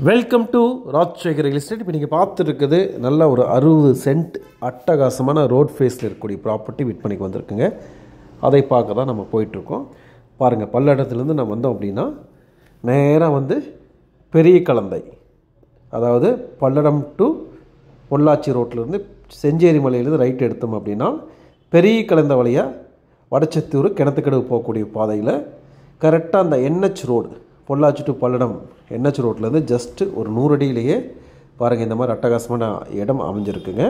Welcome to Rajsekar real estate. இப்போ நீங்கள் பார்த்துருக்குது நல்ல ஒரு 60 சென்ட் அட்டகாசமான ரோட் ஃபேஸில் இருக்கக்கூடிய ப்ராப்பர்ட்டி விற்பனைக்கு வந்திருக்குங்க. அதை பார்க்க தான் நம்ம போயிட்டுருக்கோம். பாருங்கள், பல்லடத்துலேருந்து நம்ம வந்தோம் அப்படின்னா நேராக வந்து பெரிய கலந்தை, அதாவது பல்லடம் டு பொள்ளாச்சி ரோட்லேருந்து செஞ்சேரி மலையிலேருந்து ரைட் எடுத்தோம் அப்படின்னா பெரிய கலந்தை வழியாக வடச்சத்தூர் கிணத்துக்கடவு போகக்கூடிய பாதையில் கரெக்டாக அந்த NH road, Pollachi to Palladam NH ரோட்லேருந்து ஜஸ்ட்டு ஒரு 100 அடியிலேயே பாருங்கள் இந்த மாதிரி அட்டகாசமான இடம் அமைஞ்சிருக்குங்க.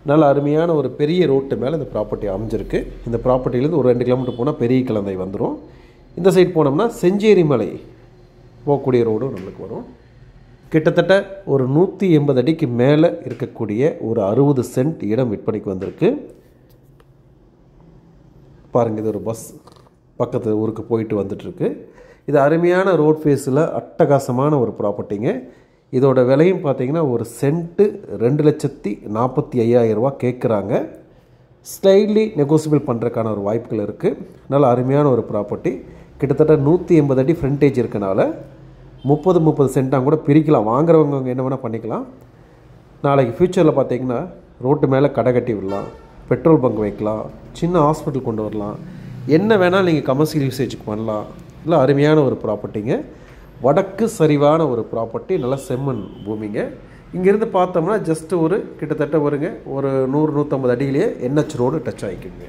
நல்ல அருமையான ஒரு பெரிய ரோட்டு மேலே இந்த ப்ராப்பர்ட்டி அமைஞ்சிருக்கு. இந்த ப்ராப்பர்ட்டிலேருந்து ஒரு 2 கிலோமீட்டர் போனால் பெரிய கலந்தை வந்துடும். இந்த சைட் போனோம்னா செஞ்சேரி மலை போகக்கூடிய ரோடும் நம்மளுக்கு வரும். கிட்டத்தட்ட ஒரு 180 அடிக்கு மேலே இருக்கக்கூடிய ஒரு 60 சென்ட் இடம் விற்பனைக்கு வந்திருக்கு. பாருங்கள், இது ஒரு பஸ் பக்கத்து ஊருக்கு போயிட்டு வந்துட்டுருக்கு. இது அருமையான ரோட் ஃபேஸில் அட்டகாசமான ஒரு ப்ராப்பர்ட்டிங்க. இதோட விலையும் பார்த்திங்கன்னா ஒரு சென்ட்டு 2,45,000 ரூபா கேட்குறாங்க. ஸ்லைட்லி நெகோசியபிள் பண்ணுறதுக்கான ஒரு வாய்ப்புகள் இருக்குது. நல்ல அருமையான ஒரு ப்ராப்பர்ட்டி. கிட்டத்தட்ட 180 அடி ஃப்ரண்டேஜ் இருக்கனால 30 சென்ட்டாக கூட பிரிக்கலாம். வாங்குறவங்க என்ன வேணால் பண்ணிக்கலாம். நாளைக்கு ஃப்யூச்சரில் பார்த்திங்கன்னா ரோட்டு மேலே கடை கட்டி விடலாம், பெட்ரோல் பங்க் வைக்கலாம், சின்ன ஹாஸ்பிட்டல் கொண்டு வரலாம், என்ன வேணால் நீங்கள் கமர்ஷியல் யூசேஜுக்கு பண்ணலாம். இல்லை அருமையான ஒரு ப்ராப்பர்ட்டிங்க. வடக்கு சரிவான ஒரு ப்ராப்பர்ட்டி, நல்ல செம்மண் பூமிங்க. இங்கேருந்து பார்த்தோம்னா ஜஸ்ட்டு ஒரு கிட்டத்தட்ட வருங்க ஒரு 100-150 அடியிலேயே NH ரோடு டச் ஆகிக்குங்க.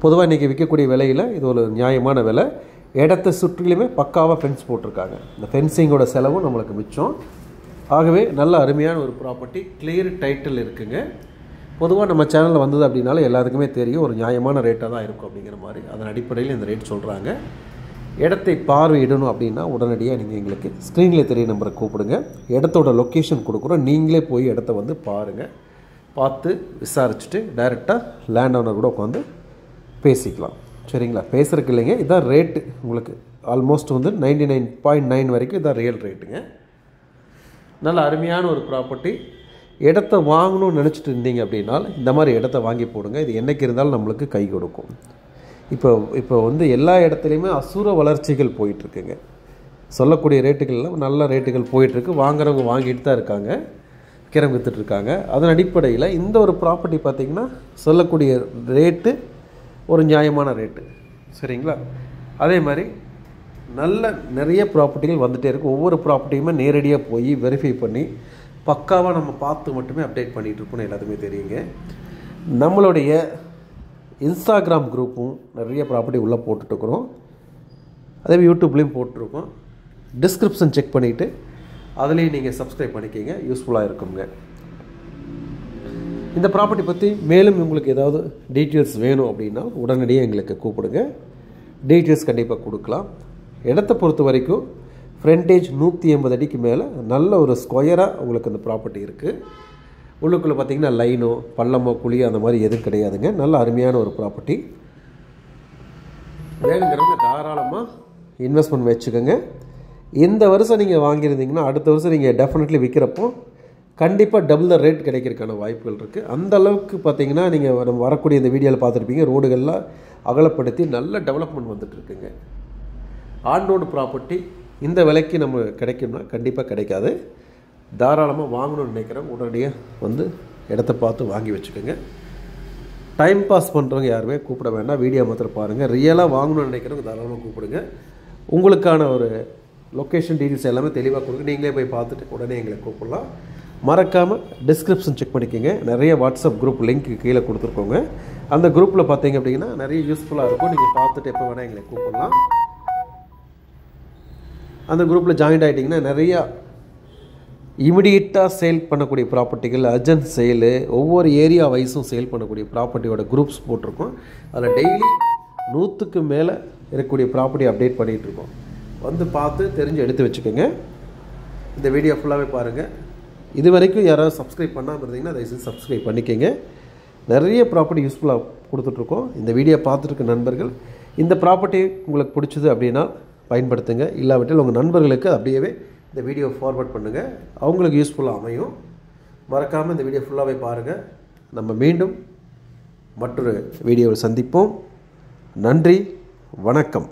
பொதுவாக இன்றைக்கி விற்கக்கூடிய விலையில் இது ஒரு நியாயமான விலை. இடத்தை சுற்றிலுமே பக்காவாக ஃபென்ஸ் போட்டிருக்காங்க. இந்த ஃபென்சிங்கோட செலவும் நம்மளுக்கு மிச்சம். ஆகவே நல்ல அருமையான ஒரு ப்ராப்பர்ட்டி, கிளியர் டைட்டில் இருக்குங்க. பொதுவாக நம்ம சேனலில் வந்தது அப்படின்னாலும் எல்லாருக்குமே தெரியும் ஒரு நியாயமான ரேட்டாக தான் இருக்கும் அப்படிங்கிற மாதிரி. அதன் அடிப்படையில் இந்த ரேட் சொல்கிறாங்க. இடத்தை பார்வையிடணும் அப்படின்னா உடனடியாக நீங்கள் எங்களுக்கு ஸ்க்ரீனில் தெரிய நம்பரை கூப்பிடுங்க. இடத்தோட லொக்கேஷன் கொடுக்குறோம். நீங்களே போய் இடத்த வந்து பாருங்கள். பார்த்து விசாரிச்சுட்டு டைரெக்டாக லேண்ட் ஓனர் கூட உட்காந்து பேசிக்கலாம். சரிங்களா? பேசுகிறதுக்கு இல்லைங்க, இதுதான் ரேட்டு. உங்களுக்கு ஆல்மோஸ்ட் வந்து 99.9 வரைக்கும் இதுதான் ரியல் ரேட்டுங்க. நல்ல அருமையான ஒரு ப்ராப்பர்ட்டி. இடத்த வாங்கணும்னு நினச்சிட்டு இருந்தீங்க அப்படின்னா இந்த மாதிரி இடத்த வாங்கி போடுங்க. இது என்றைக்கு இருந்தாலும் நம்மளுக்கு கை கொடுக்கும். இப்போ வந்து எல்லா இடத்துலையுமே அசுர வளர்ச்சிகள் போயிட்டுருக்குங்க. சொல்லக்கூடிய ரேட்டுகள்லாம் நல்ல ரேட்டுகள் போயிட்டுருக்கு. வாங்குறவங்க வாங்கிட்டு தான் இருக்காங்க, விற்கிறவங்க விற்றுட்ருக்காங்க. அதன் அடிப்படையில் இந்த ஒரு ப்ராப்பர்ட்டி பார்த்திங்கன்னா சொல்லக்கூடிய ரேட்டு ஒரு நியாயமான ரேட்டு. சரிங்களா? அதே மாதிரி நிறைய ப்ராப்பர்ட்டிகள் வந்துகிட்டே இருக்குது. ஒவ்வொரு ப்ராப்பர்ட்டியுமே நேரடியாக போய் வெரிஃபை பண்ணி பக்காவாக நம்ம பார்த்து மட்டுமே அப்டேட் பண்ணிகிட்ருக்கோன்னு எல்லாத்துக்குமே தெரியுங்க. நம்மளுடைய இன்ஸ்டாகிராம் குரூப்பும் நிறைய ப்ராப்பர்ட்டி உள்ளே போட்டுட்ருக்குறோம். அதே யூடியூப்லேயும் போட்டிருக்கோம். டிஸ்கிரிப்ஷன் செக் பண்ணிவிட்டு அதுலேயும் நீங்கள் சப்ஸ்கிரைப் பண்ணிக்கிங்க, யூஸ்ஃபுல்லாக இருக்குங்க. இந்த ப்ராப்பர்ட்டி பற்றி மேலும் உங்களுக்கு ஏதாவது டீட்டெயில்ஸ் வேணும் அப்படின்னா உடனடியாக எங்களுக்கு கூப்பிடுங்க. டீட்டெயில்ஸ் கண்டிப்பாக கொடுக்கலாம். இடத்த பொறுத்த வரைக்கும் ஃப்ரண்டேஜ் 180 அடிக்கு மேலே நல்ல ஒரு ஸ்கொயராக உங்களுக்கு அந்த ப்ராப்பர்ட்டி இருக்குது. உள்ளுக்குள்ளே பார்த்திங்கன்னா லைனோ பள்ளமோ குழியோ அந்த மாதிரி எதுவும் கிடையாதுங்க. நல்ல அருமையான ஒரு ப்ராப்பர்ட்டி. வேணுங்கிறவங்க தாராளமாக இன்வெஸ்ட்மெண்ட் வச்சுக்கோங்க. இந்த வருஷம் நீங்கள் வாங்கியிருந்தீங்கன்னா அடுத்த வருஷம் நீங்கள் டெஃபினெட்லி விற்கிறப்போ கண்டிப்பாக டபுள் த ரேட் கிடைக்கிறதுக்கான வாய்ப்புகள் இருக்குது. அந்த அளவுக்கு பார்த்திங்கன்னா நீங்கள் நம்ம வரக்கூடிய இந்த வீடியோவில் பார்த்துருப்பீங்க, ரோடுகள்லாம் அகலப்படுத்தி நல்ல டெவலப்மெண்ட் வந்துட்டுருக்குங்க. ஆன் ரோடு ப்ராப்பர்ட்டி இந்த விலைக்கு நம்ம கிடைக்கும்னா கண்டிப்பாக கிடைக்காது. தாராளமாக வாங்கணும்னு நினைக்கிறவங்க உடனடியாக வந்து இடத்த பார்த்து வாங்கி வச்சுக்கோங்க. டைம் பாஸ் பண்ணுறவங்க யாருமே கூப்பிட வேண்டாம், வீடியோ மாத்திரம் பாருங்கள். ரியலாக வாங்கணும்னு நினைக்கிறவங்க தாராளமாக கூப்பிடுங்க. உங்களுக்கான ஒரு லொக்கேஷன் டீட்டெயில்ஸ் எல்லாமே தெளிவாக கொடுங்க. நீங்களே போய் பார்த்துட்டு உடனே எங்களை கூப்பிடலாம். மறக்காமல் டிஸ்கிரிப்ஷன் செக் பண்ணிக்கோங்க. நிறைய வாட்ஸ்அப் குரூப் லிங்க் கீழே கொடுத்துருக்கோங்க. அந்த குரூப்பில் பார்த்தீங்க அப்படின்னா நிறைய யூஸ்ஃபுல்லாக இருக்கும். நீங்கள் பார்த்துட்டு எப்போ வேணால் எங்களை கூப்பிடலாம். அந்த குரூப்பில் ஜாயின் ஆகிட்டிங்கன்னா நிறையா இமிடியேட்டாக சேல் பண்ணக்கூடிய ப்ராப்பர்ட்டிகள், அர்ஜென்ட் சேலு, ஒவ்வொரு ஏரியா வைஸும் சேல் பண்ணக்கூடிய ப்ராப்பர்ட்டியோட குரூப்ஸ் போட்டிருக்கோம். அதில் டெய்லி 100க்கு மேலே இருக்கக்கூடிய ப்ராப்பர்ட்டி அப்டேட் பண்ணிகிட்ருக்கோம். வந்து பார்த்து தெரிஞ்சு எடுத்து வச்சுக்கோங்க. இந்த வீடியோ ஃபுல்லாகவே பாருங்கள். இது வரைக்கும் யாராவது சப்ஸ்கிரைப் பண்ணாமல் இருந்தீங்கன்னா தயவுசெய்து சப்ஸ்கிரைப் பண்ணிக்கோங்க. நிறைய ப்ராப்பர்ட்டி யூஸ்ஃபுல்லாக கொடுத்துட்ருக்கோம். இந்த வீடியோ பார்த்துருக்க நண்பர்கள் இந்த ப்ராப்பர்ட்டி உங்களுக்கு பிடிச்சது அப்படின்னா பயன்படுத்துங்க. இல்லாவிட்டால் உங்கள் நண்பர்களுக்கு அப்படியே இந்த வீடியோ ஃபார்வர்ட் பண்ணுங்கள், அவங்களுக்கு யூஸ்ஃபுல்லாக அமையும். மறக்காமல் இந்த வீடியோ ஃபுல்லாகவே பாருங்கள். நம்ம மீண்டும் மற்றொரு வீடியோவில் சந்திப்போம். நன்றி, வணக்கம்.